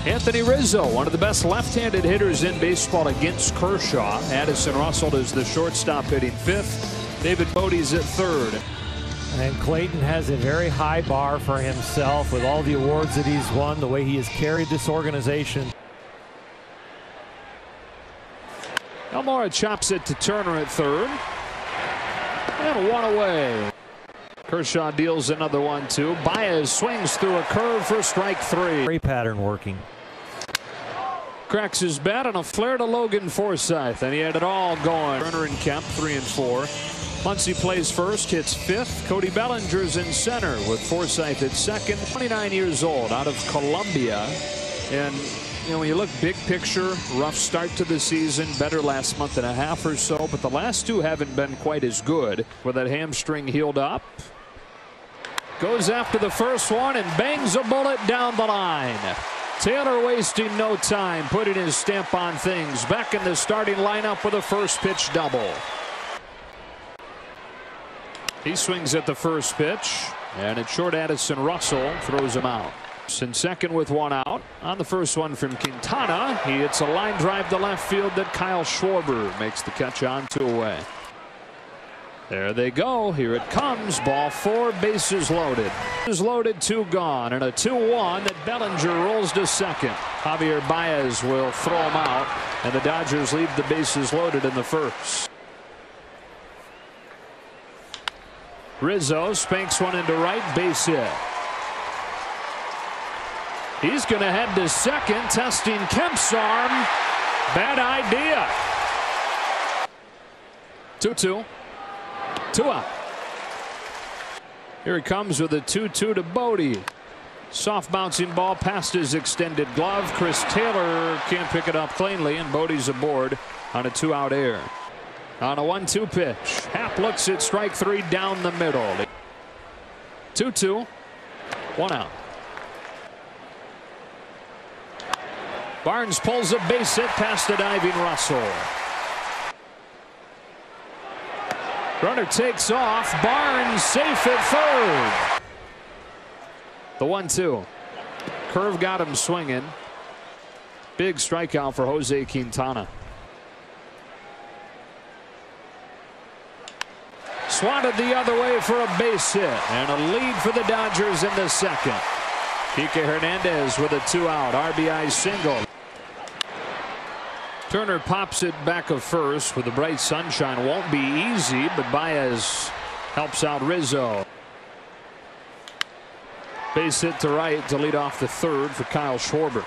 Anthony Rizzo, one of the best left-handed hitters in baseball against Kershaw. Addison Russell is the shortstop hitting fifth. David Bote's at third. And Clayton has a very high bar for himself with all the awards that he's won, the way he has carried this organization. Elmora chops it to Turner at third. And one away. Kershaw deals another 1-2. Baez swings through a curve for strike three. Great pattern working. Cracks his bat on a flare to Logan Forsythe, and he had it all going. Turner and Kemp 3 and 4. Muncy plays first, hits fifth. Cody Bellinger's in center with Forsythe at second. 29 years old, out of Columbia. And you know, when you look big picture, rough start to the season, better last month and a half or so, but the last two haven't been quite as good. With that hamstring healed up, goes after the first one and bangs a bullet down the line. Taylor wasting no time, putting his stamp on things. Back in the starting lineup with a first pitch double. He swings at the first pitch, and it's short. Addison Russell throws him out. In second with one out. On the first one from Quintana, he hits a line drive to left field that Kyle Schwarber makes the catch on, 2 away. There they go. Here it comes. Ball 4, bases loaded. Bases loaded, 2 gone, and a 2-1 that Bellinger rolls to second. Javier Baez will throw him out, and the Dodgers leave the bases loaded in the first. Rizzo spanks one into right, base hit. He's going to head to second, testing Kemp's arm. Bad idea. 2-2. 2 out. Here he comes with a 2-2 to Bote. Soft bouncing ball past his extended glove. Chris Taylor can't pick it up cleanly, and Bote's aboard on a 2-out air. On a 1-2 pitch, Happ looks at strike 3 down the middle. 2-2. 1 out. Barnes pulls a base hit past the diving Russell. Runner takes off. Barnes safe at third. The 1-2. Curve got him swinging. Big strikeout for Jose Quintana. Swatted the other way for a base hit, and a lead for the Dodgers in the second. Kike Hernandez with a 2-out RBI single. Turner pops it back of first with the bright sunshine. Won't be easy, but Baez helps out Rizzo. Base hit to right to lead off the third for Kyle Schwarber.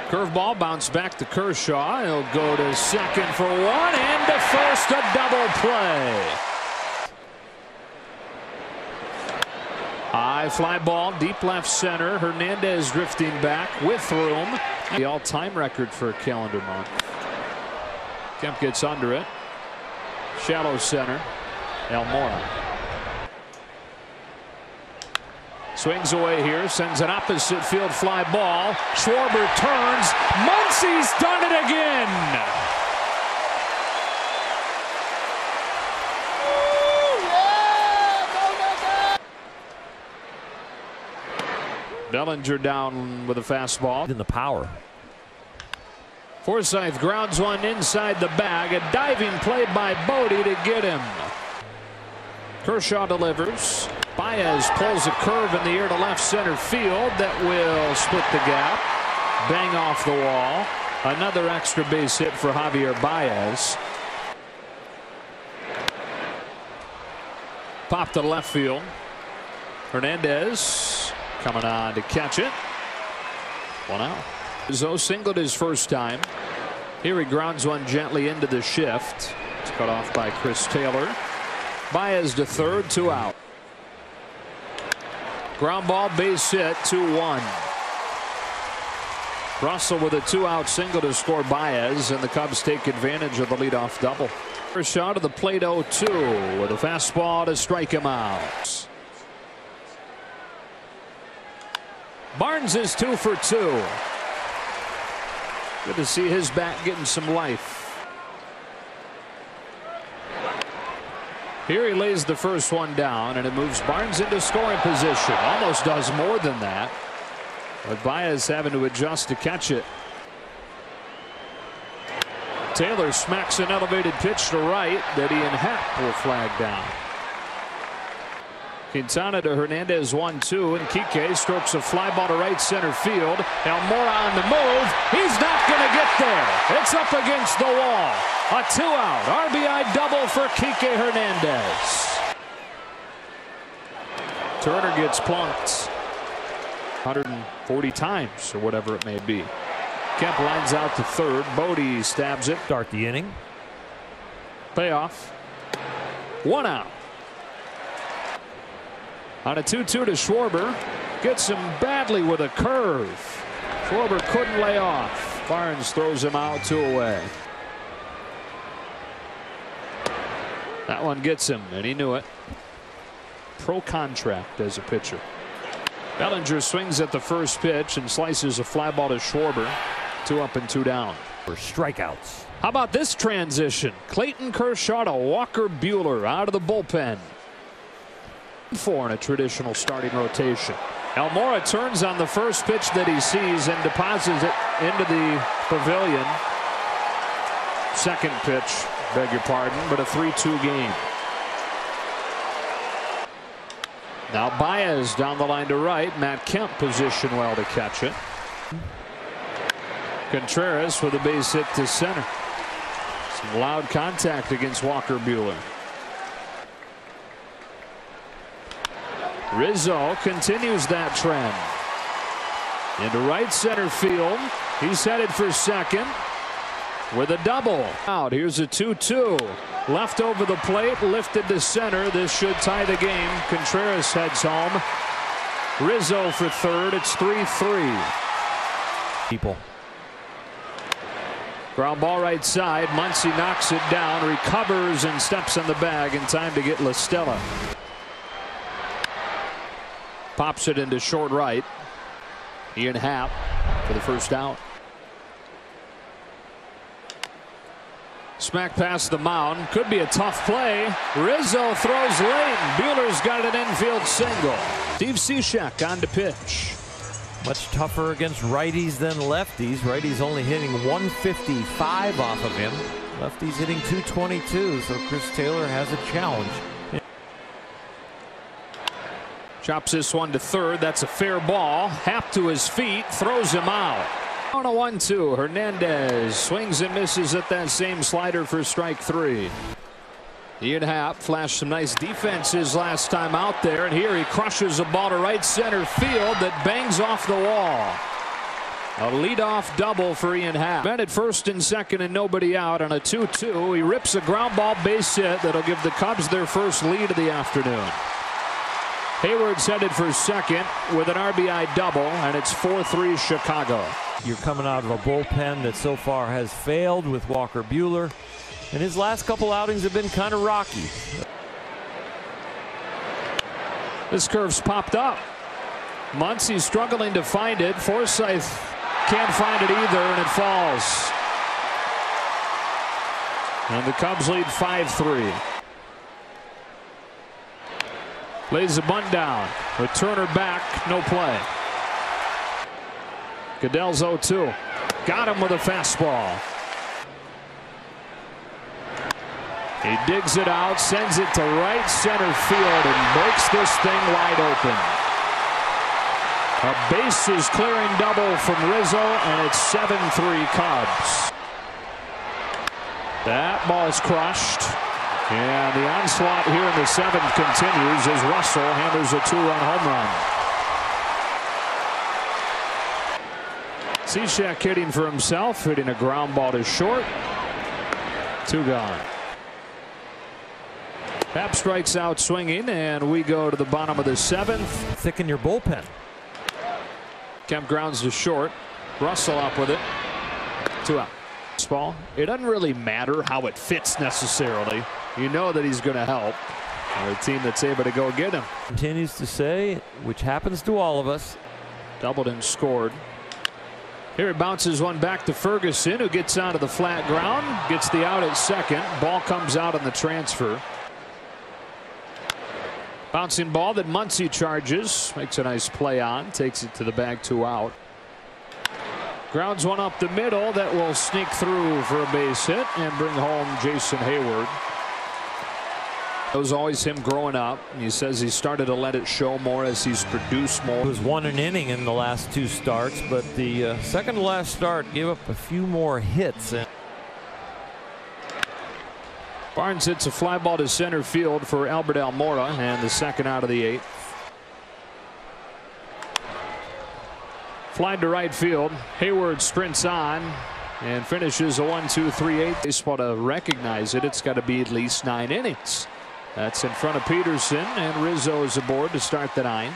Curveball bounced back to Kershaw. He'll go to second for one, and to first, a double play. High fly ball, deep left center. Hernandez drifting back with room. The all-time record for a calendar month. Kemp gets under it. Shallow center. Elmora swings away here, sends an opposite field fly ball. Schwarber turns. Muncy's done it again. Bellinger down with a fastball. In the power. Forsythe grounds one inside the bag. A diving play by Bote to get him. Kershaw delivers. Baez pulls a curve in the air to left center field. That will split the gap. Bang off the wall. Another extra base hit for Javier Baez. Pop to left field. Hernandez coming on to catch it. 1 out. Rizzo singled his first time. Here he grounds one gently into the shift. It's cut off by Chris Taylor. Baez to third, 2 out. Ground ball, base hit, 2-1. Russell with a 2-out single to score Baez, and the Cubs take advantage of the leadoff double. First shot of the plate, 0-2 with a fastball to strike him out. Barnes is 2 for 2. Good to see his bat getting some life. Here he lays the first one down, and it moves Barnes into scoring position. Almost does more than that. But Baez having to adjust to catch it. Taylor smacks an elevated pitch to right that Ian Happ will flag down. Quintana to Hernandez 1-2, and Kike strokes a fly ball to right center field. Almora on the move. He's not going to get there. It's up against the wall. A 2-out RBI double for Kike Hernandez. Turner gets plunked 140 times or whatever it may be. Kemp lines out to third. Bodie stabs it. Start the inning. Payoff. 1 out. On a 2-2 to Schwarber. Gets him badly with a curve. Schwarber couldn't lay off. Barnes throws him out, 2 away. That one gets him, and he knew it. Pro contract as a pitcher. Bellinger swings at the first pitch and slices a fly ball to Schwarber. 2 up and 2 down. For strikeouts. How about this transition? Clayton Kershaw to Walker Buehler out of the bullpen. 4 in a traditional starting rotation. Almora turns on the first pitch that he sees and deposits it into the pavilion. Second pitch, beg your pardon, but a 3-2 game. Now Baez down the line to right. Matt Kemp positioned well to catch it. Contreras with a base hit to center. Some loud contact against Walker Buehler. Rizzo continues that trend. Into right center field. He's headed for second with a double. Out. Here's a 2-2. Left over the plate, lifted to center. This should tie the game. Contreras heads home. Rizzo for third. It's 3-3. People. Ground ball right side. Muncy knocks it down, recovers, and steps in the bag in time to get La Stella. Pops it into short right. Ian Happ for the first out. Smack past the mound. Could be a tough play. Rizzo throws late. Buehler's got an infield single. Steve Cishek on to pitch. Much tougher against righties than lefties. Righties only hitting 155 off of him. Lefties hitting 222. So Chris Taylor has a challenge. Chops this one to third. That's a fair ball. Happ to his feet. Throws him out. On a 1-2. Hernandez swings and misses at that same slider for strike 3. Ian Happ flashed some nice defenses last time out there, and here he crushes a ball to right center field that bangs off the wall. A leadoff double for Ian Happ. Men at first and second and nobody out on a 2-2. He rips a ground ball base hit that'll give the Cubs their first lead of the afternoon. Hayward's headed for second with an RBI double, and it's 4-3 Chicago. You're coming out of a bullpen that so far has failed with Walker Buehler, and his last couple outings have been kind of rocky. This curve's popped up. Muncy's struggling to find it. Forsythe can't find it either, and it falls. And the Cubs lead 5-3. Lays the bunt down. With Turner back, no play. Goodell's 0-2. Got him with a fastball. He digs it out, sends it to right center field, and breaks this thing wide open. A bases clearing double from Rizzo, and it's 7-3 Cubs. That ball is crushed. And the onslaught here in the 7th continues as Russell hammers a 2-run home run. Cishek hitting for himself, hitting a ground ball to short. 2 gone. Happ strikes out swinging, and we go to the bottom of the 7th. Thicken your bullpen. Kemp grounds to short. Russell up with it. 2 out. Ball. It doesn't really matter how it fits necessarily. You know that he's going to help. Or a team that's able to go get him. Continues to say, which happens to all of us. Doubled and scored. Here he bounces one back to Ferguson, who gets onto the flat ground, gets the out at second. Ball comes out on the transfer. Bouncing ball that Muncy charges, makes a nice play on, takes it to the bag, 2 out. Grounds one up the middle that will sneak through for a base hit and bring home Jason Hayward. It was always him growing up. He says he started to let it show more as he's produced more. He was 1 an inning in the last 2 starts, but the second to last start gave up a few more hits. Barnes hits a fly ball to center field for Albert Almora, and the second out of the 8th. Fly to right field. Hayward sprints on and finishes a 1-2-3-8. Baseball to recognize it. It's got to be at least 9 innings. That's in front of Peterson, and Rizzo is aboard to start the 9th.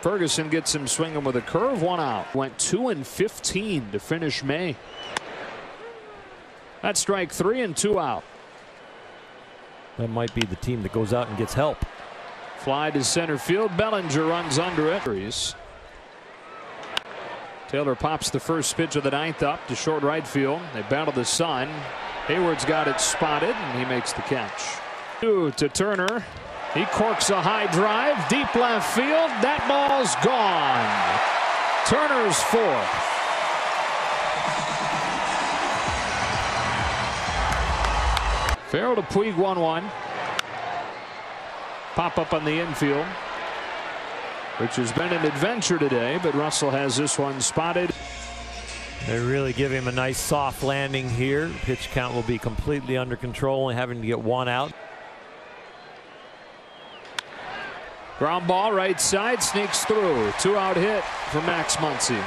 Ferguson gets him swinging with a curve, 1 out. Went 2-15 to finish May. That's strike 3 and 2 out. That might be the team that goes out and gets help. Fly to center field. Bellinger runs under it. Taylor pops the first pitch of the 9th up to short right field. They battle the sun. Hayward's got it spotted, and he makes the catch. 2 to Turner. He corks a high drive, deep left field. That ball's gone. Turner's 4th. Farrell to Puig, 1-1. Pop up on the infield, which has been an adventure today, but Russell has this one spotted. They really give him a nice soft landing here. Pitch count will be completely under control, only having to get 1 out. Ground ball right side, sneaks through. 2-out hit for Max Muncy.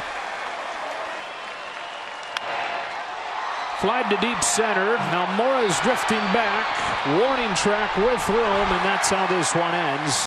Flied to deep center. Now Mora's drifting back. Warning track with room, and that's how this one ends.